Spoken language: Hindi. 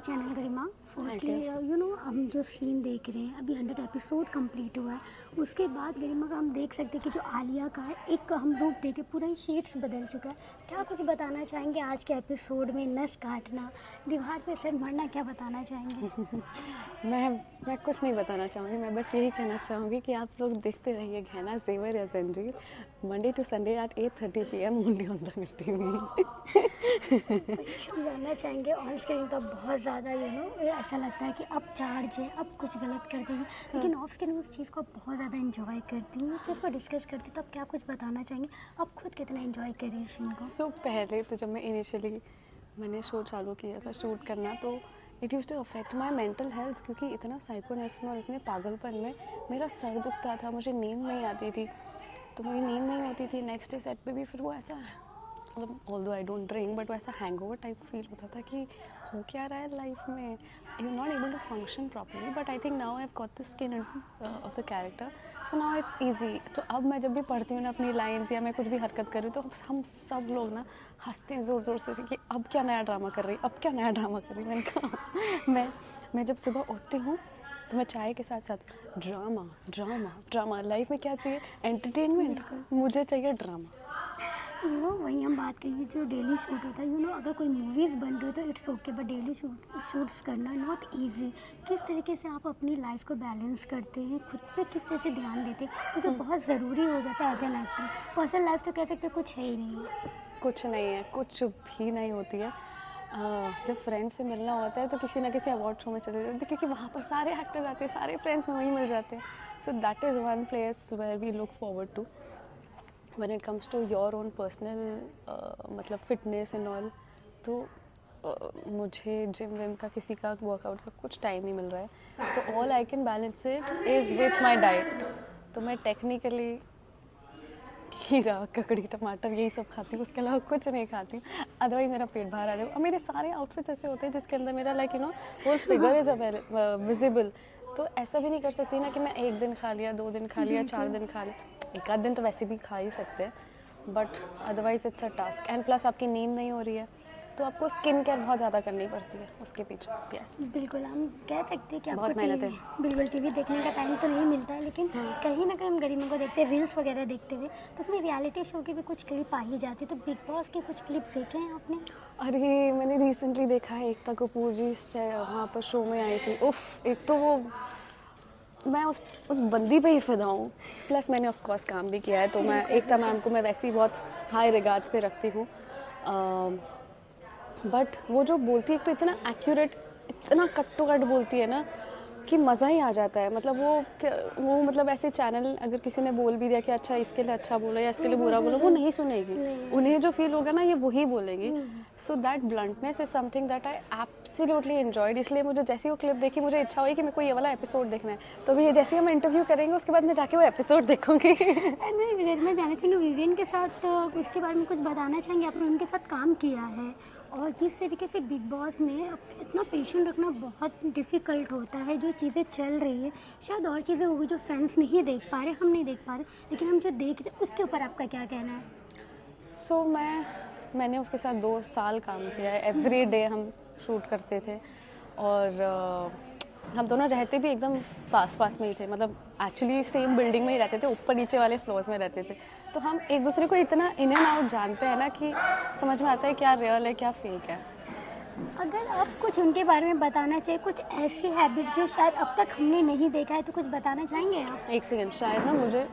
Our channel Garima. फर्स्टली हम जो सीन देख रहे हैं अभी 100 एपिसोड कंप्लीट हुआ है, उसके बाद गरिमा का हम देख सकते हैं कि जो आलिया का है एक हम रूप देखे पूरा ही शेड्स बदल चुका है। क्या कुछ बताना चाहेंगे आज के एपिसोड में? नस काटना, दीवार पे सिर मरना, क्या बताना चाहेंगे? मैं कुछ नहीं बताना चाहूँगी। मैं बस यही कहना चाहूँगी कि आप लोग देखते रहिए गहना ज़ेवर या जंजीर, Monday to Sunday at 8:30 PM only on the mid TV. हम जानना चाहेंगे ऑन स्क्रीन तो बहुत ज़्यादा ऐसा लगता है कि अब चार्ज है, अब कुछ गलत कर देंगे, लेकिन ऑफ स्क्रीन उस चीज़ को बहुत ज़्यादा एंजॉय करती हूँ, उस चीज़ को डिस्कस करती हूँ। तो आप क्या कुछ बताना चाहेंगे, आप खुद कितना एंजॉय करिए इस सीन को? पहले तो जब मैं इनिशियली मैंने शो चालू किया था शूट करना, तो it use to affect my mental health, क्योंकि इतना साइकोनेस में और इतने पागलपन में मेरा सर दुखता था, मुझे नींद नहीं आती थी, तो मेरी नींद नहीं होती थी। नेक्स्ट डे सेट पे भी फिर वो ऐसा, मतलब although I don't drink, but वैसा हैंगओवर टाइप फील होता था कि हो क्या रहा है लाइफ में, you not able to function properly. But I think now I have got the skin of the character, so now it's easy. तो अब मैं जब भी पढ़ती हूँ ना अपनी लाइन्स या मैं कुछ भी हरकत कर रही हूँ, तो हम सब लोग ना हंसते हैं ज़ोर ज़ोर से कि अब क्या नया ड्रामा कर रही, अब क्या नया ड्रामा कर रही। मैंने कहा मैं जब सुबह उठती हूँ तो मैं चाय के साथ साथ ड्रामा ड्रामा ड्रामा। लाइफ में क्या चाहिए? एंटरटेनमेंट। मुझे चाहिए ड्रामा। वही हम बात करेंगे जो डेली शूट होता है। अगर कोई मूवीज़ बन रही हो तो it's okay, but daily shoots करना नॉट इजी। किस तरीके से आप अपनी लाइफ को बैलेंस करते हैं, खुद पे किस तरह से ध्यान देते हैं, क्योंकि बहुत ज़रूरी हो जाता है as an actor. Personal life तो कह सकते हैं कुछ है ही नहीं है। कुछ नहीं है, कुछ भी नहीं होती है। जब फ्रेंड्स से मिलना होता है तो किसी ना किसी अवार्ड शो में चले जाते हैं, क्योंकि वहाँ पर सारे एक्टर्स आते हैं, सारे फ्रेंड्स में वहीं मिल जाते हैं। So that is one place where we look forward to when it comes to your own personal मतलब फिटनेस एंड ऑल। तो मुझे जिम विम का, किसी का वर्कआउट का कुछ टाइम नहीं मिल रहा है, तो all I can balance it is with my diet. तो मैं टेक्निकली खीरा, ककड़ी, टमाटर यही सब खाती हूँ, उसके अलावा कुछ नहीं खाती हूँ। अदरवाइज मेरा पेट बाहर आ जाएगा। और मेरे सारे आउटफिट्स ऐसे होते हैं जिसके अंदर मेरा होल फिगर इज़ विजिबल। तो ऐसा भी नहीं कर सकती ना कि मैं एक दिन खा लिया, 2 दिन खा लिया, 4 दिन खा लिया। एक आध दिन तो वैसे भी खा ही सकते हैं, but otherwise it's a task. And plus आपकी नींद नहीं हो रही है, तो आपको स्किन केयर बहुत ज़्यादा करनी पड़ती है उसके पीछे। यस, बिल्कुल, हम कह सकते हैं कि आपको बहुत मेहनत है। बिल्कुल टीवी देखने का टाइम तो नहीं मिलता है, लेकिन कहीं ना कहीं हम गरिमा को देखते हैं रील्स वगैरह देखते हुए, तो उसमें रियलिटी शो की भी कुछ क्लिप आ ही जाती है। तो बिग बॉस के कुछ क्लिप्स देखे हैं आपने? अरे मैंने रिसेंटली देखा है, एकता कपूर जी से वहाँ पर शो में आई थी। उफ, एक तो वो मैं उस बंदी पे ही फिदा हूँ। प्लस मैंने ऑफ कोर्स काम भी किया है, तो मैं एकता मैम को मैं वैसे ही बहुत हाई रिगार्ड्स पे रखती हूँ। बट वो जो बोलती है तो इतना एक्यूरेट, इतना कट टू कट बोलती है ना कि मज़ा ही आ जाता है। मतलब वो मतलब ऐसे चैनल अगर किसी ने बोल भी दिया कि अच्छा इसके लिए अच्छा बोलो या इसके लिए बुरा बोलो, वो नहीं सुनेगी। उन्हें जो फील होगा ना ये वही बोलेंगी। So that bluntness is something that I absolutely enjoyed. इसलिए मुझे जैसे वो क्लिप देखी, मुझे इच्छा हुई कि मेरे को ये वाला एपिसोड देखना है। तो अभी जैसे हम इंटरव्यू करेंगे उसके बाद मैं जाके वो एपिसोड देखूंगी। मैं जानना चाहेंगे विवियन के साथ उसके बारे में कुछ बताना चाहेंगे? आपने उनके साथ काम किया है, और जिस तरीके से बिग बॉस में इतना पेशेंस रखना बहुत डिफ़िकल्ट होता है। जो चीज़ें चल रही है, शायद और चीज़ें होगी जो फैंस नहीं देख पा रहे, हम नहीं देख पा रहे, लेकिन हम जो देख रहे हैं उसके ऊपर आपका क्या कहना है? सो मैंने उसके साथ 2 साल काम किया है। एवरी डे हम शूट करते थे, और हम दोनों रहते भी एकदम पास में ही थे। मतलब एक्चुअली सेम बिल्डिंग में ही रहते थे, ऊपर नीचे वाले फ्लोर्स में रहते थे। तो हम एक दूसरे को इतना इन एंड आउट जानते हैं ना कि समझ में आता है क्या रियल है क्या फेक है। अगर आप कुछ उनके बारे में बताना चाहिए, कुछ ऐसी हैबिट जो शायद अब तक हमने नहीं देखा है, तो कुछ बताना चाहेंगे आप? एक सेकेंड, शायद ना मुझे